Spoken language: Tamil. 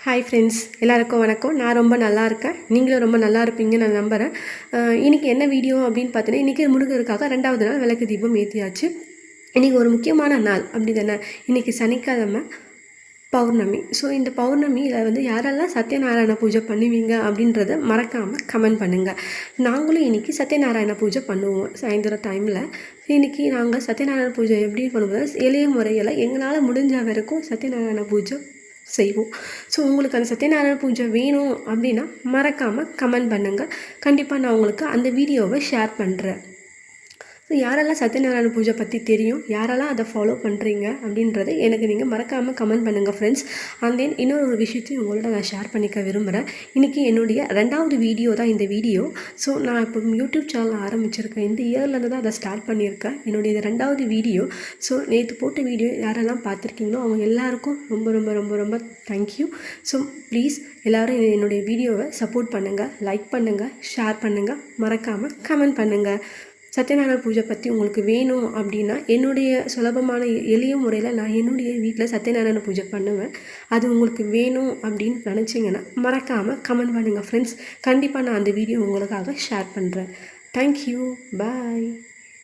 ஹாய் ஃப்ரெண்ட்ஸ், எல்லாருக்கும் வணக்கம். நான் ரொம்ப நல்லா இருக்கேன். நீங்களும் ரொம்ப நல்லா இருப்பீங்கன்னு நான் நம்புகிறேன். இன்றைக்கி என்ன வீடியோ அப்படின்னு பார்த்தீங்கன்னா, இன்றைக்கி முருகருக்காக 2வது நாள் விளக்கு தீபம் ஏற்றியாச்சு. இன்றைக்கி ஒரு முக்கியமான நாள் அப்படி தானே. இன்றைக்கி சனிக்கிழமை பௌர்ணமி. ஸோ இந்த பௌர்ணமியில் வந்து யாரெல்லாம் சத்யநாராயண பூஜை பண்ணுவீங்க அப்படின்றத மறக்காமல் கமெண்ட் பண்ணுங்கள். நாங்களும் இன்றைக்கி சத்யநாராயண பூஜை பண்ணுவோம் சாயந்தரம் டைமில். இன்றைக்கி நாங்கள் சத்யநாராயண பூஜை எப்படி பண்ணுவோம், எளிய முறையில் எங்களால் முடிஞ்ச வரைக்கும் சத்யநாராயண பூஜை செய்வோம். ஸோ உங்களுக்கு அந்த சத்யநாராயண பூஜை வேணும் அப்படின்னா மறக்காமல் கமெண்ட் பண்ணுங்கள். கண்டிப்பாக நான் உங்களுக்கு அந்த வீடியோவை ஷேர் பண்ணுறேன். ஸோ யாரெல்லாம் சத்யநாராயண பூஜை பற்றி தெரியும், யாரெல்லாம் அதை ஃபாலோ பண்ணுறீங்க அப்படின்றத எனக்கு நீங்கள் மறக்காமல் கமெண்ட் பண்ணுங்கள் ஃப்ரெண்ட்ஸ். அண்ட் தென் இன்னொரு விஷயத்தையும் உங்களோட நான் ஷேர் பண்ணிக்க விரும்புகிறேன். இன்றைக்கி என்னுடைய 2வது வீடியோ தான் இந்த வீடியோ. ஸோ நான் இப்போ யூடியூப் சேனல் ஆரம்பிச்சிருக்கேன். இந்த இயர்லேருந்து தான் அதை ஸ்டார்ட் பண்ணியிருக்கேன். என்னுடைய 2வது வீடியோ. ஸோ நேற்று போட்ட வீடியோ யாரெல்லாம் பார்த்துருக்கீங்களோ அவங்க எல்லாருக்கும் ரொம்ப ரொம்ப ரொம்ப ரொம்ப தேங்க்யூ. ஸோ ப்ளீஸ் எல்லோரும் என்னுடைய வீடியோவை சப்போர்ட் பண்ணுங்கள், லைக் பண்ணுங்கள், ஷேர் பண்ணுங்கள், மறக்காமல் கமெண்ட் பண்ணுங்கள். சத்யநாராயண பூஜை பற்றி உங்களுக்கு வேணும் அப்படின்னா என்னுடைய சுலபமான எளிய முறையில் நான் என்னுடைய வீட்டில் சத்யநாராயண பூஜை பண்ணுவேன். அது உங்களுக்கு வேணும் அப்படின்னு நினச்சிங்கன்னா மறக்காமல் கமெண்ட் பண்ணுங்கள் ஃப்ரெண்ட்ஸ். கண்டிப்பாக நான் அந்த வீடியோ உங்களுக்காக ஷேர் பண்ணுறேன். தேங்க்யூ, பாய்.